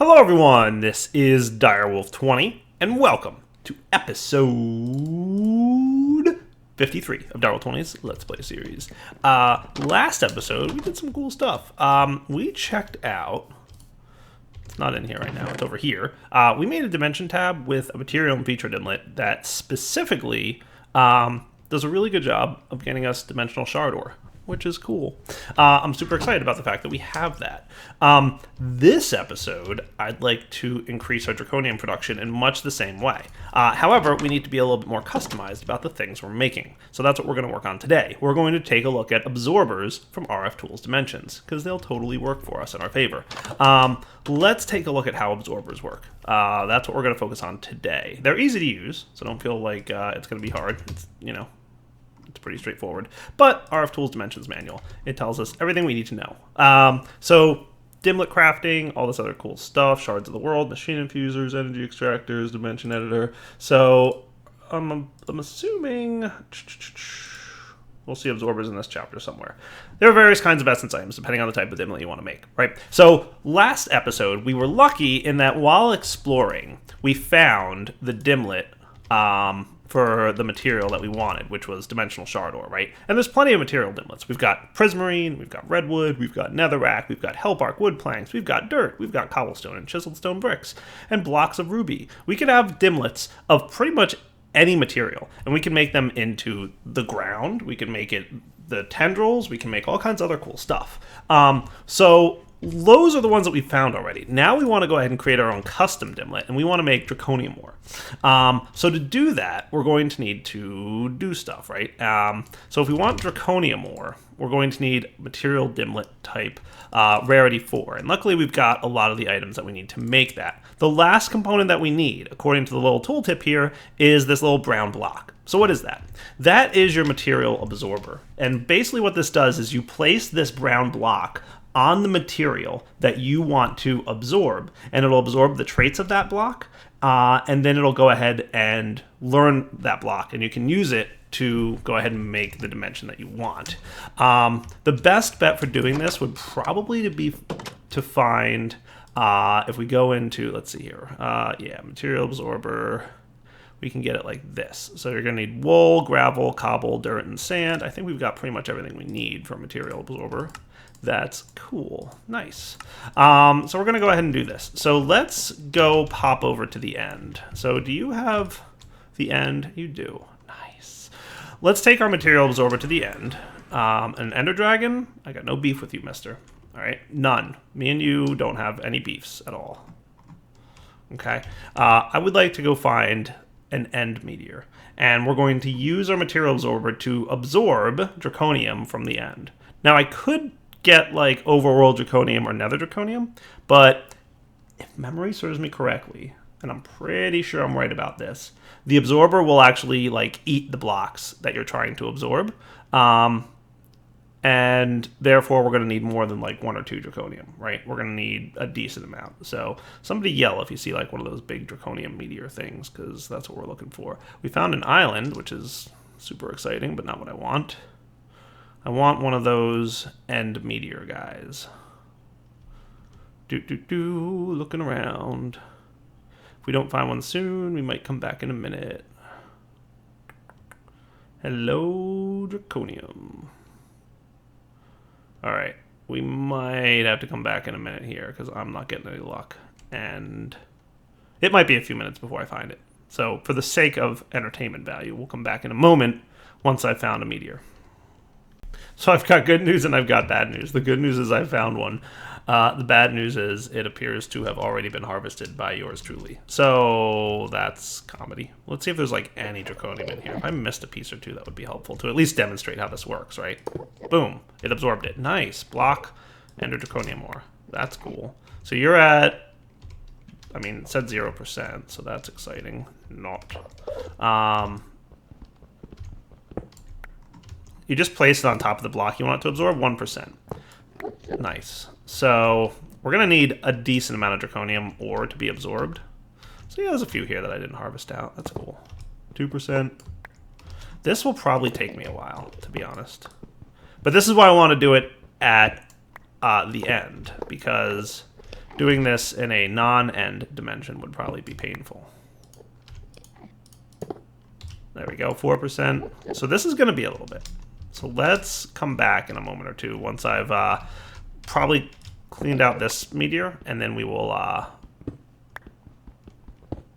Hello everyone, this is Direwolf20, and welcome to episode 53 of Direwolf20's Let's Play series. Last episode, we did some cool stuff. We checked out, it's not in here right now, it's over here. We made a dimension tab with a material and feature inlet that specifically does a really good job of getting us dimensional shard ore, which is cool. I'm super excited about the fact that we have that. This episode, I'd like to increase our Draconium production in much the same way. However, we need to be a little bit more customized about the things we're making. So that's what we're going to work on today. We're going to take a look at absorbers from RF Tools Dimensions, because they'll totally work for us in our favor. Let's take a look at how absorbers work. That's what we're going to focus on today. They're easy to use, so don't feel like it's going to be hard. It's, it's pretty straightforward. But RF Tools Dimensions Manual, it tells us everything we need to know. So dimlet crafting, all this other cool stuff, shards of the world, machine infusers, energy extractors, dimension editor. So I'm assuming we'll see absorbers in this chapter somewhere. There are various kinds of essence items depending on the type of dimlet you want to make, right? So last episode, we were lucky in that while exploring, we found the dimlet for the material that we wanted, which was dimensional shard ore, right? And there's plenty of material dimlets. We've got prismarine, we've got redwood, we've got netherrack, we've got hellbark wood planks, we've got dirt, we've got cobblestone and chiseled stone bricks, and blocks of ruby. We could have dimlets of pretty much any material, and we can make them into the ground, we can make it the tendrils, we can make all kinds of other cool stuff. So those are the ones that we found already. Now we want to go ahead and create our own custom dimlet, and we want to make Draconium ore. So to do that, we're going to need to do stuff, right? So if we want Draconium ore, we're going to need material dimlet type rarity 4. And luckily we've got a lot of the items that we need to make that. The last component that we need, according to the little tooltip here, is this little brown block. So what is that? That is your material absorber. And basically what this does is you place this brown block on the material that you want to absorb, and it'll absorb the traits of that block, and then it'll go ahead and learn that block, and you can use it to go ahead and make the dimension that you want. The best bet for doing this would probably be to find, if we go into, let's see here, material absorber, we can get it like this. So you're going to need wool, gravel, cobble, dirt, and sand. I think we've got pretty much everything we need for a material absorber. That's cool. Nice. So we're going to go ahead and do this. So let's go pop over to the end. So do you have the end? You do. Nice. Let's take our material absorber to the end. An ender dragon? I got no beef with you, mister. All right. None. Me and you don't have any beefs at all. Okay. I would like to go find an end meteor. And we're going to use our material absorber to absorb Draconium from the end. Now I could get like overworld Draconium or nether Draconium, but if memory serves me correctly, and I'm pretty sure I'm right about this, the absorber will actually like eat the blocks that you're trying to absorb, and therefore we're going to need more than like 1 or 2 Draconium, right? We're going to need a decent amount. So somebody yell if you see like one of those big Draconium meteor things, because that's what we're looking for. We found an island, which is super exciting, but not what I want. I want one of those end meteor guys. Looking around. If we don't find one soon, we might come back in a minute. Hello, Draconium. Alright, we might have to come back in a minute here, because I'm not getting any luck. And it might be a few minutes before I find it. So, for the sake of entertainment value, we'll come back in a moment once I've found a meteor. So I've got good news and I've got bad news. The good news is I found one. The bad news is it appears to have already been harvested by yours truly. So that's comedy. Let's see if there's like any Draconium in here. If I missed a piece or two, that would be helpful to at least demonstrate how this works, right? Boom. It absorbed it. Nice. Block, ender Draconium ore. That's cool. So you're at, I mean, it said 0%, so that's exciting. Not. You just place it on top of the block you want it to absorb, 1%. Nice. So we're going to need a decent amount of Draconium ore to be absorbed. So yeah, there's a few here that I didn't harvest out. That's cool. 2%. This will probably take me a while, to be honest. But this is why I want to do it at the end, because doing this in a non-end dimension would probably be painful. There we go, 4%. So this is going to be a little bit. So let's come back in a moment or two once I've probably cleaned out this meteor, and then we will,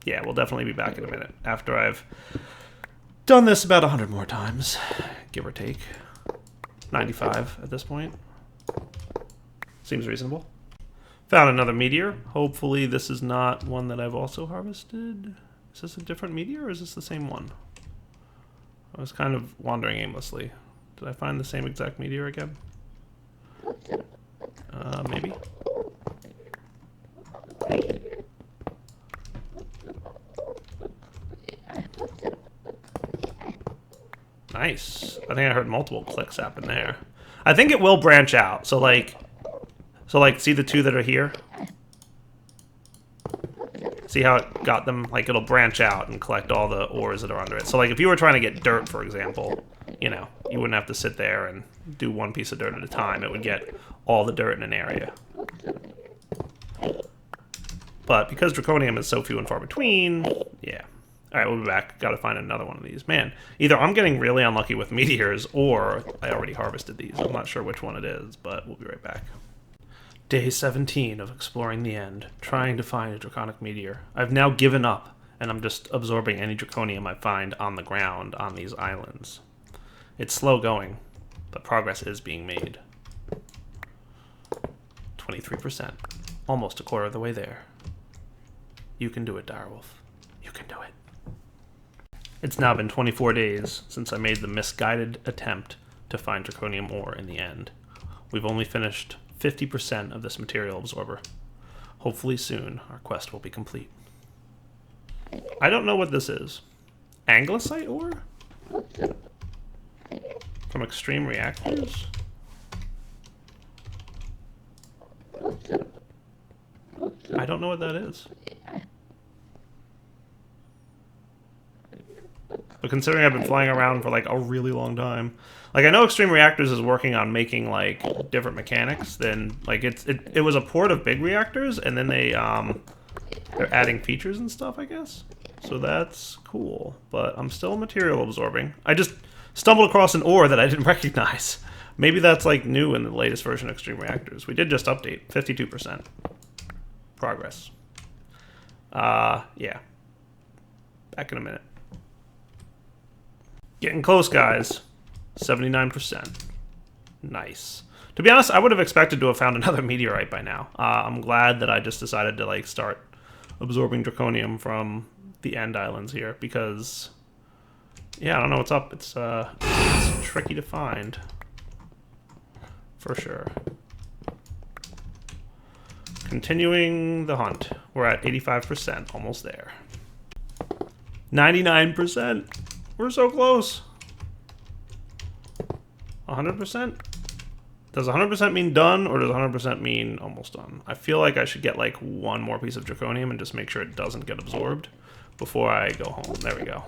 yeah, we'll definitely be back in a minute after I've done this about 100 more times, give or take. 95 at this point. Seems reasonable. Found another meteor. Hopefully this is not one that I've also harvested. Is this a different meteor or is this the same one? I was kind of wandering aimlessly. Did I find the same exact meteor again? Maybe. Nice. I think I heard multiple clicks happen there. I think it will branch out. So like, see the two that are here? See how it got them? Like, it'll branch out and collect all the ores that are under it. So like, if you were trying to get dirt, for example, you know, you wouldn't have to sit there and do one piece of dirt at a time. It would get all the dirt in an area. But because Draconium is so few and far between, yeah. All right, we'll be back. Got to find another one of these. Man, either I'm getting really unlucky with meteors or I already harvested these. I'm not sure which one it is, but we'll be right back. Day 17 of exploring the end, trying to find a draconic meteor. I've now given up, and I'm just absorbing any draconium I find on the ground on these islands. It's slow going, but progress is being made. 23%. Almost a quarter of the way there. You can do it, Direwolf. You can do it. It's now been 24 days since I made the misguided attempt to find draconium ore in the end. We've only finished 50% of this material absorber. Hopefully soon our quest will be complete. I don't know what this is. Anglicite ore? From extreme reactors? I don't know what that is. But considering I've been flying around for like a really long time, like I know Extreme Reactors is working on making like different mechanics than like it was a port of big reactors, and then they're adding features and stuff, I guess. So that's cool. But I'm still material absorbing. I just stumbled across an ore that I didn't recognize. Maybe that's like new in the latest version of Extreme Reactors. We did just update 52% progress. Yeah. Back in a minute. Getting close, guys. 79%. Nice. To be honest, I would have expected to have found another meteorite by now. I'm glad that I just decided to like start absorbing draconium from the end islands here because, yeah, I don't know what's up. It's tricky to find, for sure. Continuing the hunt. We're at 85%, almost there. 99%. We're so close. 100%? Does 100% mean done, or does 100% mean almost done? I feel like I should get like one more piece of draconium and just make sure it doesn't get absorbed before I go home. There we go.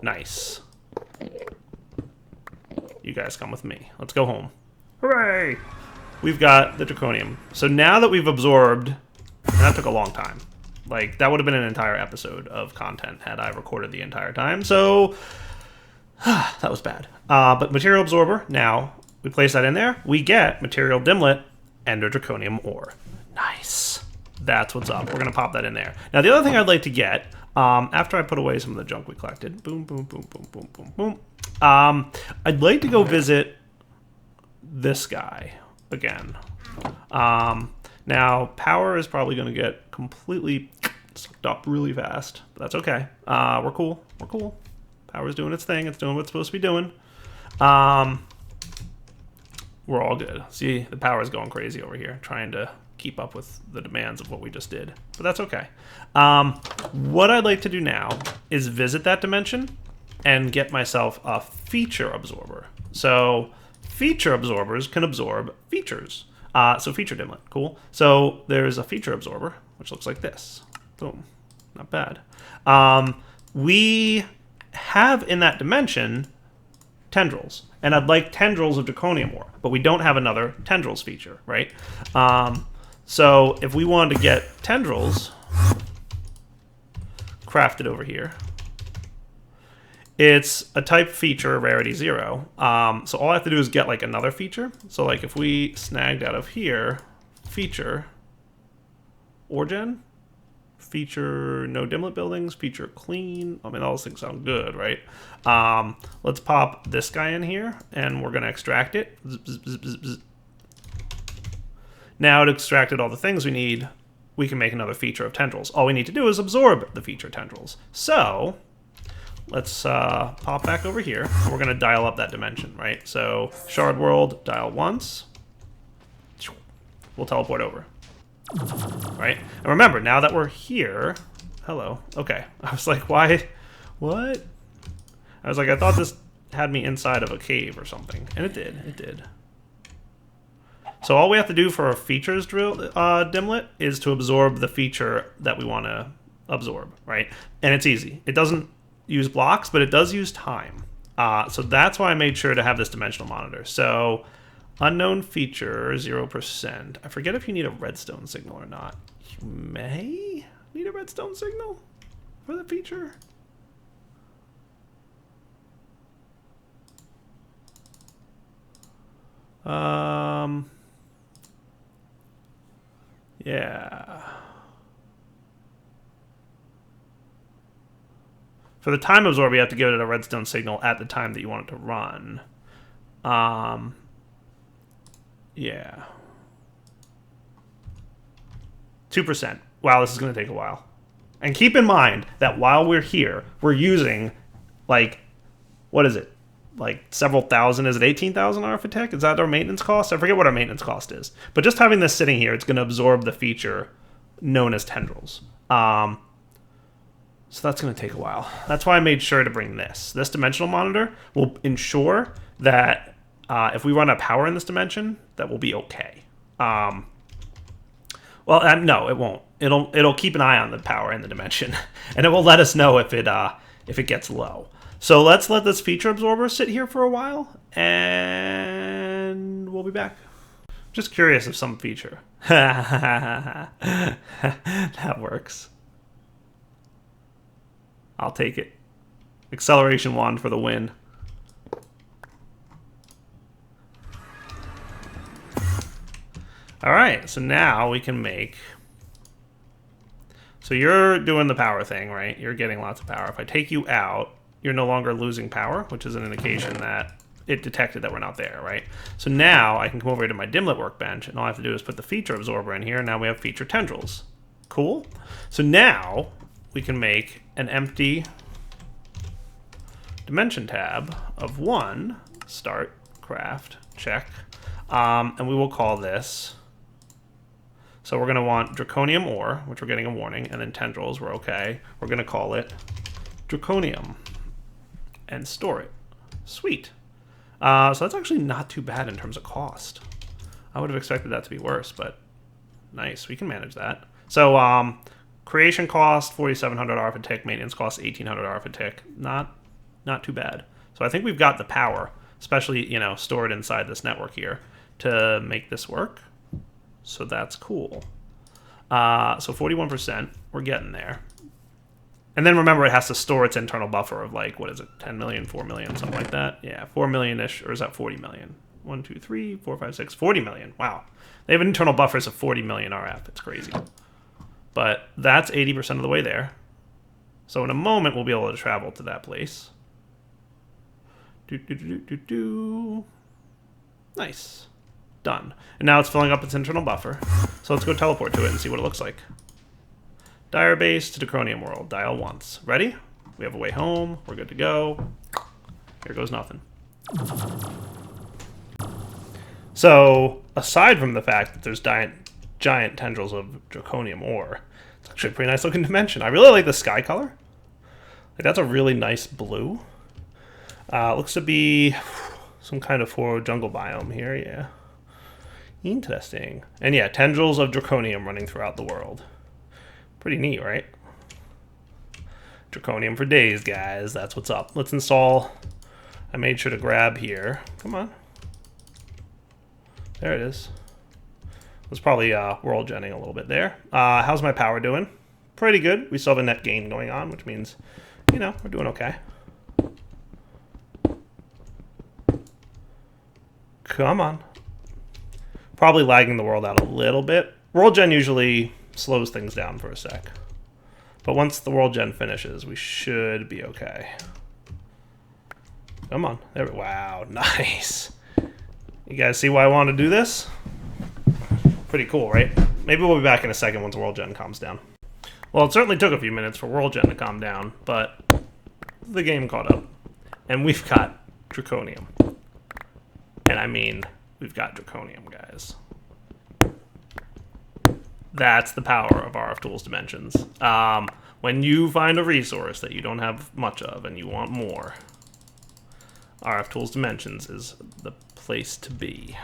Nice. You guys come with me. Let's go home. Hooray! We've got the draconium. So now that we've absorbed, and that took a long time. Like, that would have been an entire episode of content had I recorded the entire time. So, that was bad. But material absorber, now, we place that in there. We get material dimlet and a draconium ore. Nice. That's what's up. We're going to pop that in there. Now, the other thing I'd like to get, after I put away some of the junk we collected, boom, boom, boom, boom, boom, boom, boom, I'd like to go visit this guy again. Now, power is probably going to get completely sucked up really fast, but that's okay. We're cool. We're cool. Power's doing its thing. It's doing what it's supposed to be doing. We're all good. See, the power's going crazy over here, trying to keep up with the demands of what we just did, but that's okay. What I'd like to do now is visit that dimension and get myself a feature absorber. So feature absorbers can absorb features. So feature dimlet, cool. So there's a feature absorber, which looks like this. Boom, not bad. We have in that dimension tendrils, and I'd like tendrils of draconium ore, but we don't have another tendrils feature, right? So if we wanted to get tendrils crafted over here, it's a type feature, rarity 0. So all I have to do is get like another feature. So like if we snagged out of here, feature, origin, feature no dimlet buildings, feature clean. I mean, all those things sound good, right? Let's pop this guy in here and we're gonna extract it. Zip, zip, zip, zip, zip. Now it extracted all the things we need. We can make another feature of tendrils. All we need to do is absorb the feature tendrils. So let's pop back over here. We're gonna dial up that dimension, right? So shard world, dial once. We'll teleport over. Right? And remember, now that we're here, hello. Okay. I was like, why? What? I was like, I thought this had me inside of a cave or something. And it did. It did. So all we have to do for a features dimlet is to absorb the feature that we want to absorb, right? And it's easy. It doesn't use blocks, but it does use time. So that's why I made sure to have this dimensional monitor. So unknown feature, 0%. I forget if you need a redstone signal or not. You may need a redstone signal for the feature. Yeah. For the time absorb, you have to give it a redstone signal at the time that you want it to run. Yeah. 2%. Wow, this is going to take a while. And keep in mind that while we're here, we're using, like, what is it? Like several thousand. Is it 18,000 architect? Is that our maintenance cost? I forget what our maintenance cost is. But just having this sitting here, it's going to absorb the feature known as tendrils. So that's going to take a while. That's why I made sure to bring this. This dimensional monitor will ensure that if we run out of power in this dimension, that will be okay. Well, no, it won't. It'll keep an eye on the power in the dimension, and it will let us know if it gets low. So let's let this feature absorber sit here for a while, and we'll be back. Just curious if some feature. That works. I'll take it. Acceleration wand for the win. All right, so now we can make... So you're doing the power thing, right? You're getting lots of power. If I take you out, you're no longer losing power, which is an indication that it detected that we're not there, right? So now I can come over to my dimlet workbench, and all I have to do is put the feature absorber in here, and now we have feature tendrils. Cool. So now we can make an empty dimension tab of 1, start, craft, check, and we will call this... So we're going to want Draconium ore, which we're getting a warning, and then tendrils, we're okay. We're going to call it Draconium and store it. Sweet. So that's actually not too bad in terms of cost. I would have expected that to be worse, but nice. We can manage that. So creation cost, 4,700 arithmetic. Maintenance cost, 1,800 arithmetic. Not too bad. So I think we've got the power, especially, you know, stored inside this network here, to make this work. So that's cool. So 41%, we're getting there. And then remember, it has to store its internal buffer of like, what is it, 10 million, 4 million, something like that? Yeah, 4 million-ish, or is that 40 million? 1, 2, 3, 4, 5, 6, 40 million. Wow. They have internal buffers of 40 million RF. It's crazy. But that's 80% of the way there. So in a moment, we'll be able to travel to that place. Nice. Done. And now it's filling up its internal buffer. So let's go teleport to it and see what it looks like. Dire base to Draconium world. Dial once. Ready? We have a way home. We're good to go. Here goes nothing. So, aside from the fact that there's giant tendrils of Draconium ore, it's actually a pretty nice looking dimension. I really like the sky color. Like, that's a really nice blue. Looks to be some kind of jungle biome here, yeah. Interesting. And yeah, tendrils of Draconium running throughout the world. Pretty neat, right? Draconium for days, guys. That's what's up. Let's install. I made sure to grab here. Come on. There it is. was probably world genning a little bit there. How's my power doing? Pretty good. We still have a net gain going on, which means, you know, we're doing okay. Come on. Probably lagging the world out a little bit. World gen usually slows things down for a sec. But once the world gen finishes, we should be okay. Come on. There. Wow, nice. You guys see why I want to do this? Pretty cool, right? Maybe we'll be back in a second once world gen calms down. Well, it certainly took a few minutes for world gen to calm down, but the game caught up. And we've got Draconium. And I mean, we've got Draconium, guys. That's the power of RF Tools Dimensions. When you find a resource that you don't have much of and you want more, RF Tools Dimensions is the place to be.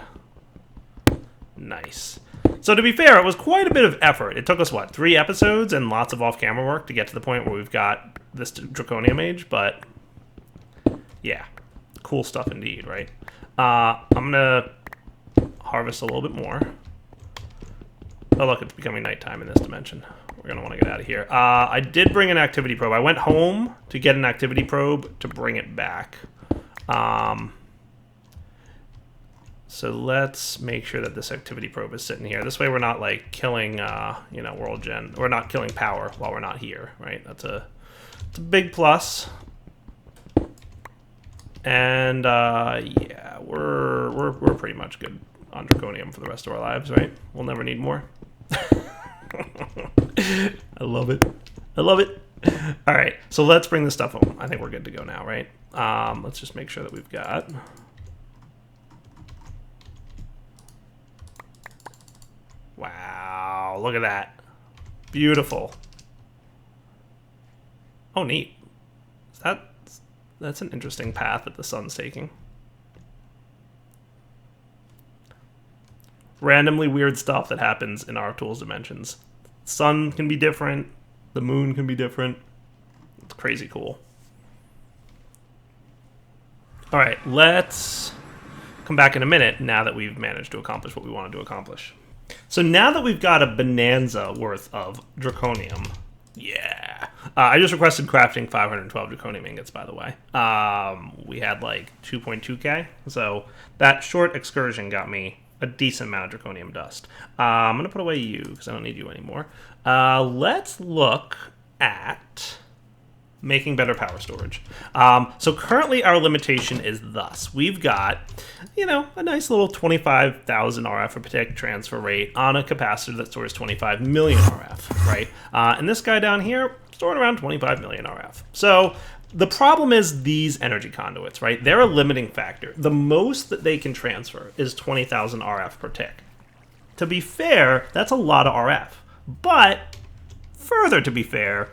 Nice. So to be fair, it was quite a bit of effort. It took us, what, 3 episodes and lots of off-camera work to get to the point where we've got this Draconium age, but yeah, cool stuff indeed, right? I'm gonna harvest a little bit more. Oh look, it's becoming nighttime in this dimension. We're gonna want to get out of here. I did bring an activity probe. I went home to get an activity probe to bring it back. So let's make sure that this activity probe is sitting here. This way we're not like killing, you know, world gen. We're not killing power while we're not here, right? It's a big plus. And yeah, we're pretty much good on Draconium for the rest of our lives, right? We'll never need more. I love it. I love it. All right, so let's bring this stuff home. I think we're good to go now, right? Let's just make sure that we've got... Wow, look at that. Beautiful. Oh, neat. That's an interesting path that the sun's taking. Randomly weird stuff that happens in our tools dimensions. Sun can be different. The moon can be different. It's crazy cool. All right, let's come back in a minute now that we've managed to accomplish what we wanted to accomplish. So now that we've got a bonanza worth of Draconium, yeah. I just requested crafting 512 Draconium ingots, by the way. We had like 2.2k, so that short excursion got me a decent amount of Draconium dust. I'm going to put away you, because I don't need you anymore. Let's look at making better power storage. So currently our limitation is thus. We've got, you know, a nice little 25,000 RF per tick transfer rate on a capacitor that stores 25 million RF, right? And this guy down here storing around 25 million RF. So the problem is these energy conduits, right? They're a limiting factor. The most that they can transfer is 20,000 RF per tick. To be fair, that's a lot of RF. But further to be fair,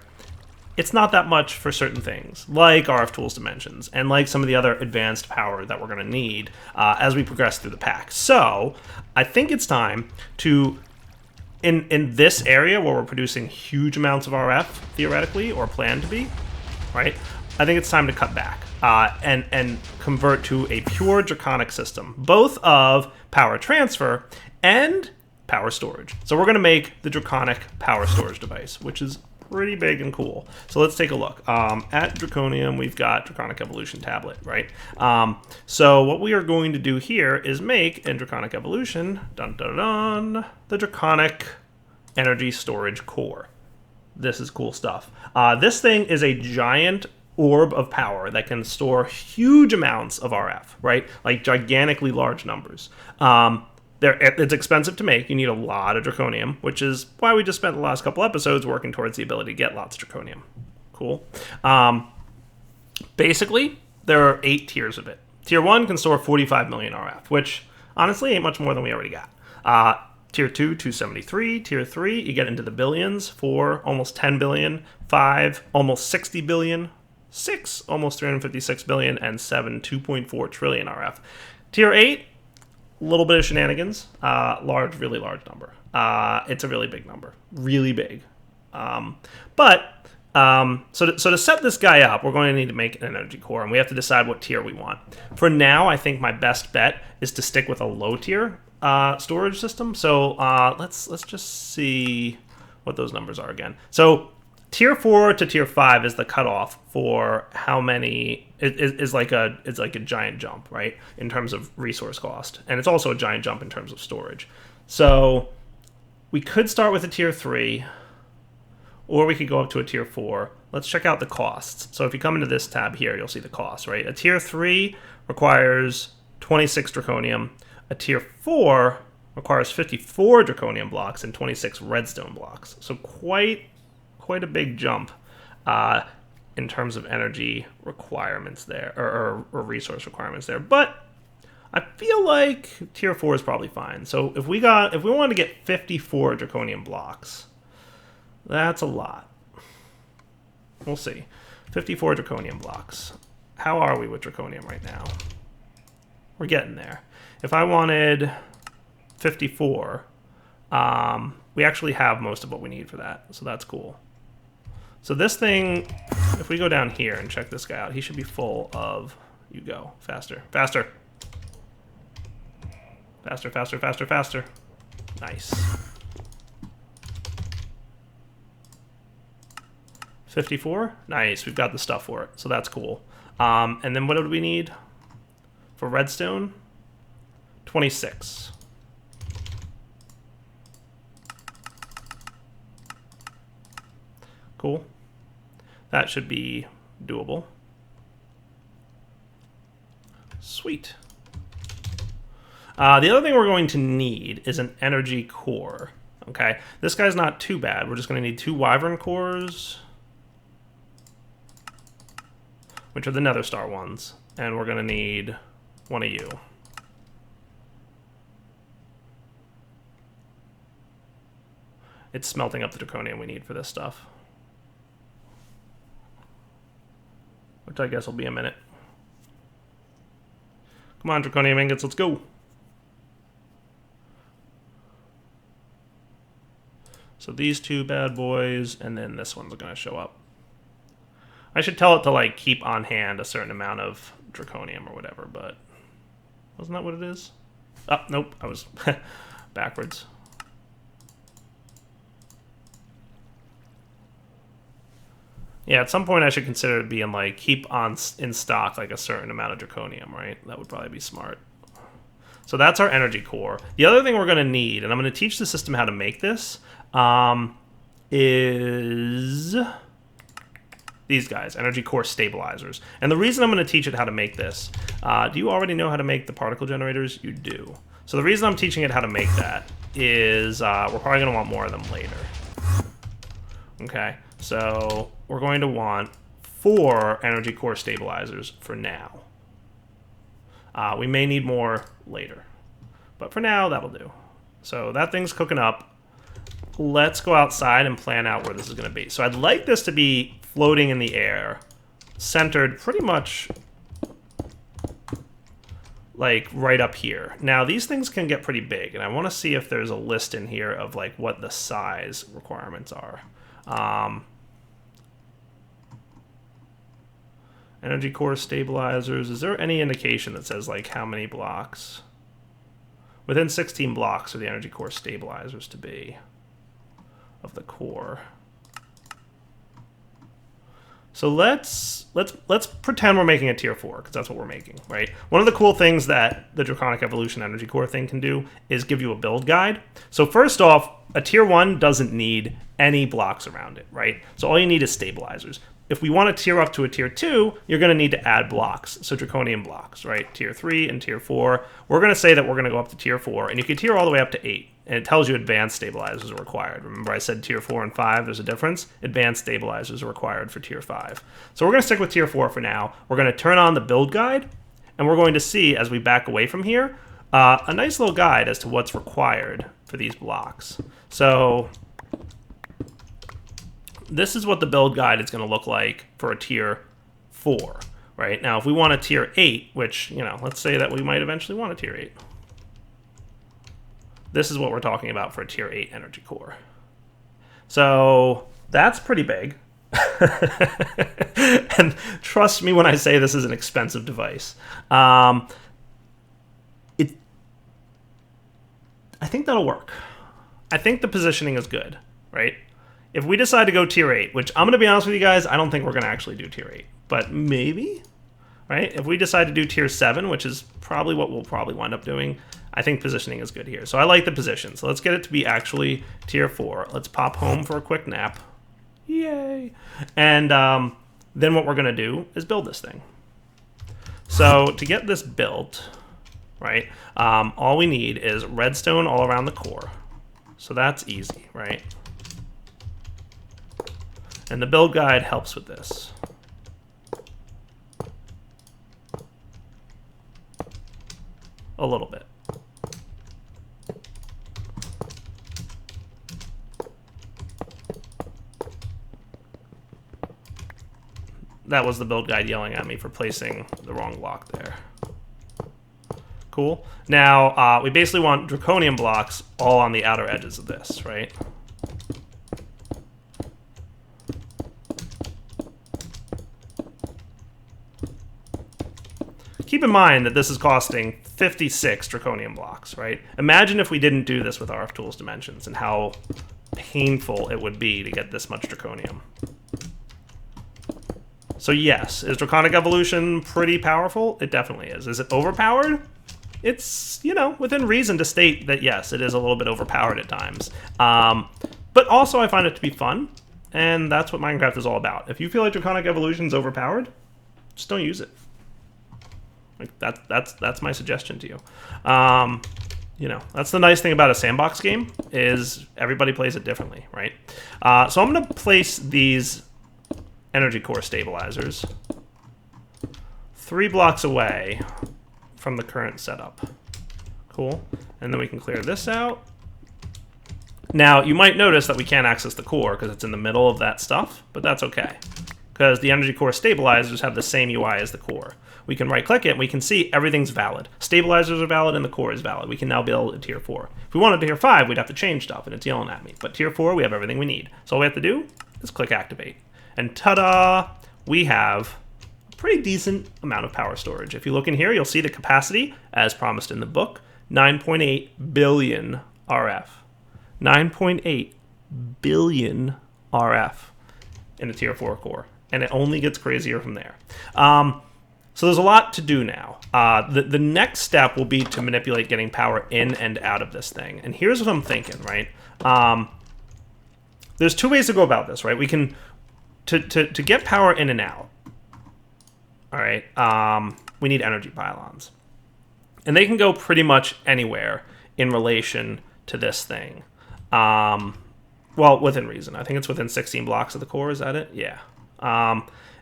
it's not that much for certain things, like RF Tools Dimensions, and like some of the other advanced power that we're going to need as we progress through the pack. So I think it's time to, in this area where we're producing huge amounts of RF, theoretically, or plan to be, right? I think it's time to cut back and convert to a pure Draconic system, both of power transfer and power storage. So we're going to make the Draconic power storage device, which is pretty big and cool. So let's take a look. At Draconium, we've got Draconic Evolution Tablet, right? So what we are going to do here is make in Draconic Evolution, dun dun dun, the Draconic Energy Storage Core. This is cool stuff. This thing is a giant orb of power that can store huge amounts of RF, right? Like gigantically large numbers. It's expensive to make. You need a lot of Draconium, which is why we just spent the last couple episodes working towards the ability to get lots of Draconium. Cool. Basically, there are 8 tiers of it. Tier 1 can store 45 million RF, which honestly ain't much more than we already got. Tier 2, 273. Tier 3, you get into the billions. 4, almost 10 billion. 5, almost 60 billion. 6, almost 356 billion. And 7, 2.4 trillion RF. Tier 8, a little bit of shenanigans. Large, really large number. It's a really big number. Really big. So to set this guy up, we're going to need to make an energy core, and we have to decide what tier we want. For now, I think my best bet is to stick with a low tier, storage system. So let's just see what those numbers are again. So tier 4 to tier 5 is the cutoff for how many is like a giant jump, right, in terms of resource cost, and it's also a giant jump in terms of storage. So we could start with a tier 3, or we could go up to a tier 4. Let's check out the costs. So if you come into this tab here, you'll see the cost, right? A tier 3 requires 26 draconium. A tier 4 requires 54 draconium blocks and 26 redstone blocks. So quite a big jump in terms of energy requirements there, or resource requirements there. But I feel like tier 4 is probably fine. So if we wanted to get 54 draconium blocks, that's a lot. We'll see. 54 draconium blocks. How are we with draconium right now? We're getting there. If I wanted 54, we actually have most of what we need for that, so that's cool. So this thing, if we go down here and check this guy out, he should be full of, you go, faster, faster. Faster, faster, faster, faster. Nice. 54? Nice, we've got the stuff for it, so that's cool. And then what do we need for redstone? 26. Cool. That should be doable. Sweet. The other thing we're going to need is an energy core. Okay, this guy's not too bad. We're just going to need 2 wyvern cores, which are the nether star ones, and we're going to need 1 of you. It's smelting up the draconium we need for this stuff, which I guess will be a minute. Come on, draconium ingots, let's go. So these 2 bad boys, and then this one's going to show up. I should tell it to, like, keep on hand a certain amount of draconium or whatever, but wasn't that what it is? Oh, nope, I was backwards. Yeah, at some point I should consider it being, like, keep on in stock, like, a certain amount of draconium, right? That would probably be smart. So that's our energy core. The other thing we're going to need, and I'm going to teach the system how to make this, is these guys, energy core stabilizers. And the reason I'm going to teach it how to make this, do you already know how to make the particle generators? You do. So the reason I'm teaching it how to make that is we're probably going to want more of them later. Okay, so we're going to want 4 energy core stabilizers for now. We may need more later, but for now, that'll do. So that thing's cooking up. Let's go outside and plan out where this is going to be. So I'd like this to be floating in the air, centered pretty much like right up here. Now, these things can get pretty big, and I want to see if there's a list in here of like what the size requirements are. Energy core stabilizers. Is there any indication that says like how many blocks? Within 16 blocks are the energy core stabilizers to be of the core. So let's pretend we're making a tier 4, because that's what we're making, right? One of the cool things that the Draconic Evolution Energy Core thing can do is give you a build guide. So first off, a tier 1 doesn't need any blocks around it, right? So all you need is stabilizers. If we want to tier up to a tier 2, you're going to need to add blocks, so draconium blocks, right? Tier 3 and tier 4. We're going to say that we're going to go up to tier 4, and you can tier all the way up to 8, and it tells you advanced stabilizers are required. Remember I said tier 4 and 5, there's a difference? Advanced stabilizers are required for tier 5. So we're going to stick with tier 4 for now. We're going to turn on the build guide, and we're going to see, as we back away from here, a nice little guide as to what's required for these blocks. So this is what the build guide is going to look like for a tier 4, right? Now, if we want a tier 8, which, you know, let's say that we might eventually want a tier 8. This is what we're talking about for a tier 8 energy core. So that's pretty big. And trust me when I say this is an expensive device. I think that'll work. I think the positioning is good, right? If we decide to go tier 8, which I'm going to be honest with you guys, I don't think we're going to actually do tier 8. But maybe, right? If we decide to do tier 7, which is probably what we'll probably wind up doing, I think positioning is good here. So I like the position. So let's get it to be actually tier 4. Let's pop home for a quick nap. Yay! And then what we're going to do is build this thing. So to get this built, right, all we need is redstone all around the core. So that's easy, right? And the build guide helps with this. A little bit. That was the build guide yelling at me for placing the wrong block there. Cool. Now, we basically want Draconium blocks all on the outer edges of this, right? Keep in mind that this is costing 56 Draconium blocks, right? Imagine if we didn't do this with RF Tools Dimensions and how painful it would be to get this much Draconium. So yes, is Draconic Evolution pretty powerful? It definitely is. Is it overpowered? It's, you know, within reason to state that yes, it is a little bit overpowered at times. But also I find it to be fun, and that's what Minecraft is all about. If you feel like Draconic Evolution is overpowered, just don't use it. Like that's my suggestion to you. You know, that's the nice thing about a sandbox game, is everybody plays it differently, right? So I'm going to place these energy core stabilizers 3 blocks away from the current setup. Cool. And then we can clear this out. Now, you might notice that we can't access the core because it's in the middle of that stuff, but that's okay, because the energy core stabilizers have the same UI as the core. We can right-click it, and we can see everything's valid. Stabilizers are valid, and the core is valid. We can now build a tier 4. If we wanted tier 5, we'd have to change stuff, and it's yelling at me. But tier 4, we have everything we need. So all we have to do is click activate. And ta-da! We have a pretty decent amount of power storage. If you look in here, you'll see the capacity, as promised in the book, 9.8 billion RF. 9.8 billion RF in a tier 4 core. And it only gets crazier from there. So there's a lot to do now. The next step will be to manipulate getting power in and out of this thing. And here's what I'm thinking, right? There's 2 ways to go about this, right? We can, to get power in and out, all right, we need energy pylons. And they can go pretty much anywhere in relation to this thing. Well, within reason. I think it's within 16 blocks of the core, is that it? Yeah.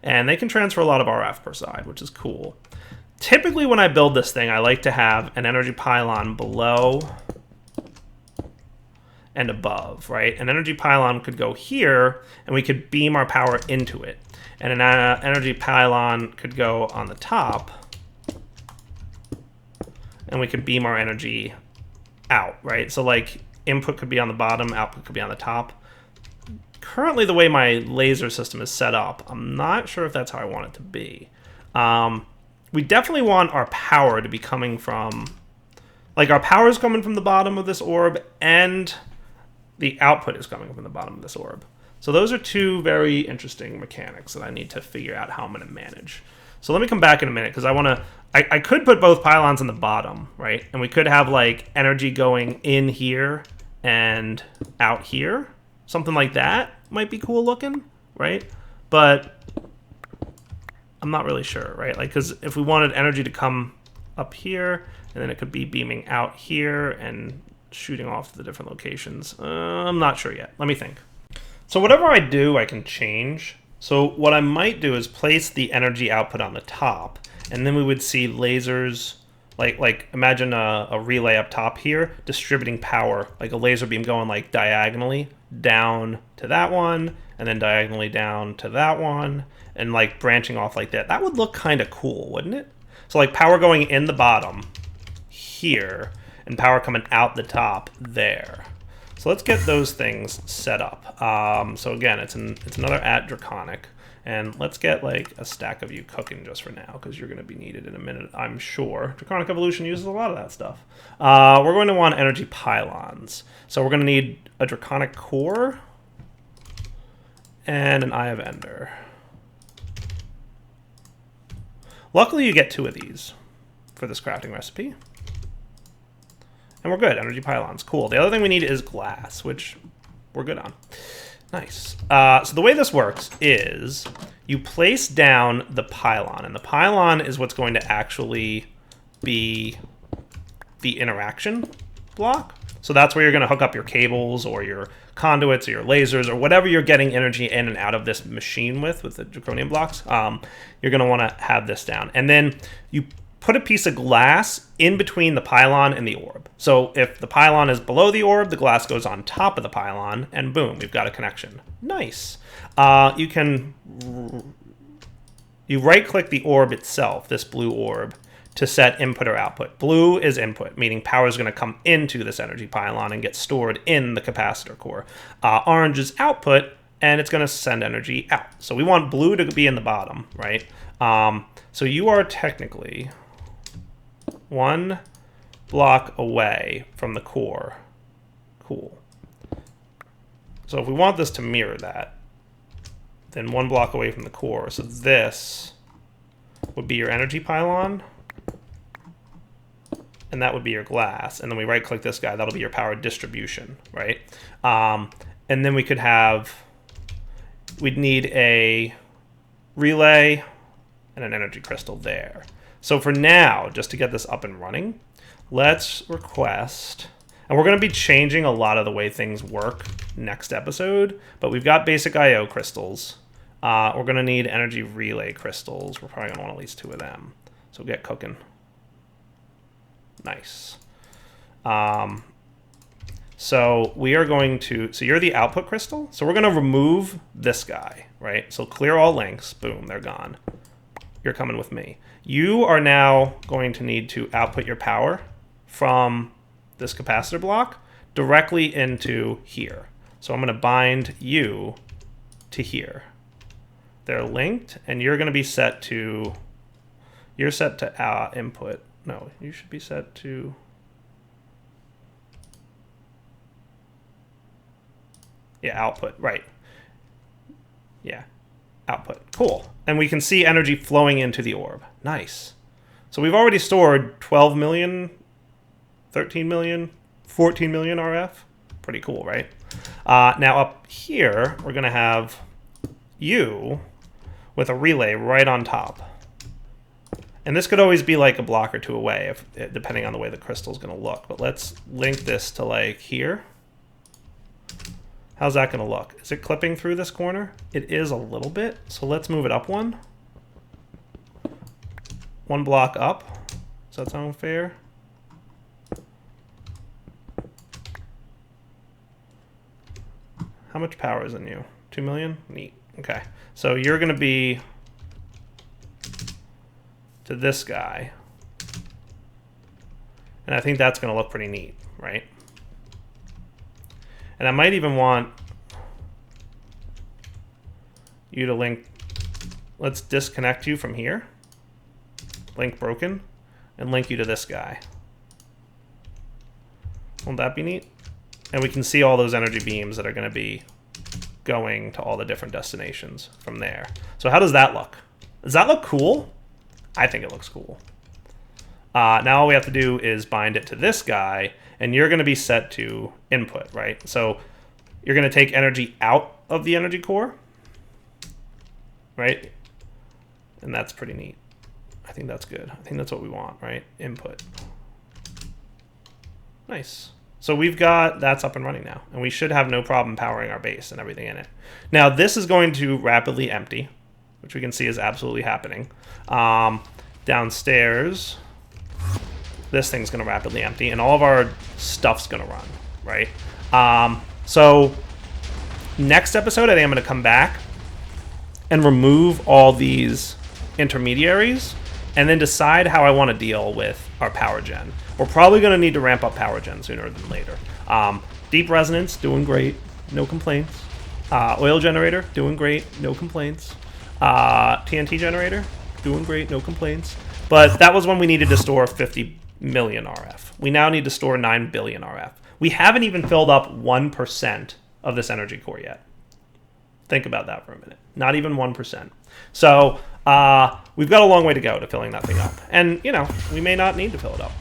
And they can transfer a lot of RF per side, which is cool. Typically, when I build this thing, I like to have an energy pylon below and above, right? An energy pylon could go here, and we could beam our power into it. And an energy pylon could go on the top, and we could beam our energy out, right? So, like, input could be on the bottom, output could be on the top. Currently, the way my laser system is set up, I'm not sure if that's how I want it to be. We definitely want our power to be coming from... Like, our power is coming from the bottom of this orb, and the output is coming from the bottom of this orb. So those are 2 very interesting mechanics that I need to figure out how I'm going to manage. So let me come back in a minute, because I want to... I could put both pylons in the bottom, right? And we could have, like, energy going in here and out here. Something like that might be cool looking, right? But I'm not really sure, right? Like, because if we wanted energy to come up here, and then it could be beaming out here and shooting off to the different locations. I'm not sure yet. Let me think. So whatever I do, I can change. So what I might do is place the energy output on the top, and then we would see lasers, like imagine a relay up top here, distributing power, like a laser beam going like diagonally down to that one, and then diagonally down to that one, and like branching off like that. That would look kind of cool, wouldn't it? So like power going in the bottom here, and power coming out the top there. So let's get those things set up. So again, it's another @Draconic, And let's get like a stack of you cooking just for now, because you're going to be needed in a minute, I'm sure. Draconic Evolution uses a lot of that stuff. We're going to want energy pylons. So we're going to need a Draconic Core and an Eye of Ender. Luckily, you get 2 of these for this crafting recipe. And we're good. Energy pylons. Cool. The other thing we need is glass, which we're good on. Nice. So the way this works is you place down the pylon, and the pylon is what's going to actually be the interaction block. So that's where you're going to hook up your cables or your conduits or your lasers or whatever you're getting energy in and out of this machine with the Draconium blocks. You're going to want to have this down. And then you put a piece of glass in between the pylon and the orb. So if the pylon is below the orb, the glass goes on top of the pylon, and boom, we've got a connection. Nice. You right-click the orb itself, this blue orb, to set input or output. Blue is input, meaning power is going to come into this energy pylon and get stored in the capacitor core. Orange is output, and it's going to send energy out. So we want blue to be in the bottom, right? So you are technically 1 block away from the core. Cool. So if we want this to mirror that, then 1 block away from the core. So this would be your energy pylon, and that would be your glass. And then we right-click this guy. That'll be your power distribution, right? And then we could have, we'd need a relay and an energy crystal there. So for now, just to get this up and running, let's request, and we're going to be changing a lot of the way things work next episode, but we've got basic IO crystals. We're going to need energy relay crystals. We're probably going to want at least 2 of them. So get cooking. Nice. So we are going to, so you're the output crystal. So we're going to remove this guy, right? So clear all links. Boom, they're gone. You're coming with me. You are now going to need to output your power from this capacitor block directly into here. So I'm going to bind you to here. They're linked, and you're going to be set to, you're set to input. No, you should be set to, yeah, output, right. Yeah, output, cool. And we can see energy flowing into the orb. Nice. So we've already stored 12 million, 13 million, 14 million RF. Pretty cool, right? Now up here, we're going to have you with a relay right on top. And this could always be like a block or 2 away, if depending on the way the crystal's going to look. But let's link this to like here. How's that going to look? Is it clipping through this corner? It is a little bit. So let's move it up 1. 1 block up. Does that sound fair? How much power is in you? 2 million? Neat. Okay. So you're going to be to this guy. And I think that's going to look pretty neat, right? And I might even want you to link, let's disconnect you from here, link broken, and link you to this guy. Won't that be neat? And we can see all those energy beams that are going to be going to all the different destinations from there. So how does that look? Does that look cool? I think it looks cool. Now all we have to do is bind it to this guy, and you're going to be set to input, right? So you're going to take energy out of the energy core, right? And that's pretty neat. I think that's good. I think that's what we want, right? Input. Nice. So we've got, that's up and running now, and we should have no problem powering our base and everything in it. Now this is going to rapidly empty, which we can see is absolutely happening. Downstairs, this thing's going to rapidly empty, and all of our stuff's going to run, right? So next episode, I think I'm going to come back and remove all these intermediaries and then decide how I want to deal with our power gen. We're probably going to need to ramp up power gen sooner than later. Deep resonance, doing great, no complaints. Oil generator, doing great, no complaints. TNT generator, doing great, no complaints. But that was when we needed to store 50 million RF. We now need to store 9 billion RF. We haven't even filled up 1% of this energy core yet. Think about that for a minute. Not even 1%. So we've got a long way to go to filling that thing up. And, you know, we may not need to fill it up.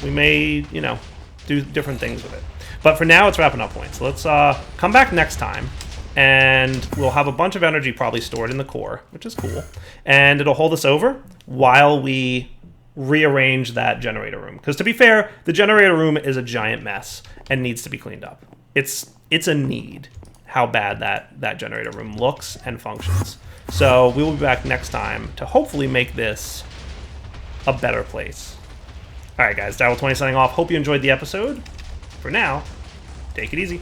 We may, you know, do different things with it. But for now, it's wrapping up points. Let's come back next time, and we'll have a bunch of energy probably stored in the core, which is cool. And it'll hold us over while we rearrange that generator room. Because to be fair, the generator room is a giant mess and needs to be cleaned up. It's a need, how bad that generator room looks and functions. So we will be back next time to hopefully make this a better place. All right, guys, Darryl20 signing off. Hope you enjoyed the episode. For now, take it easy.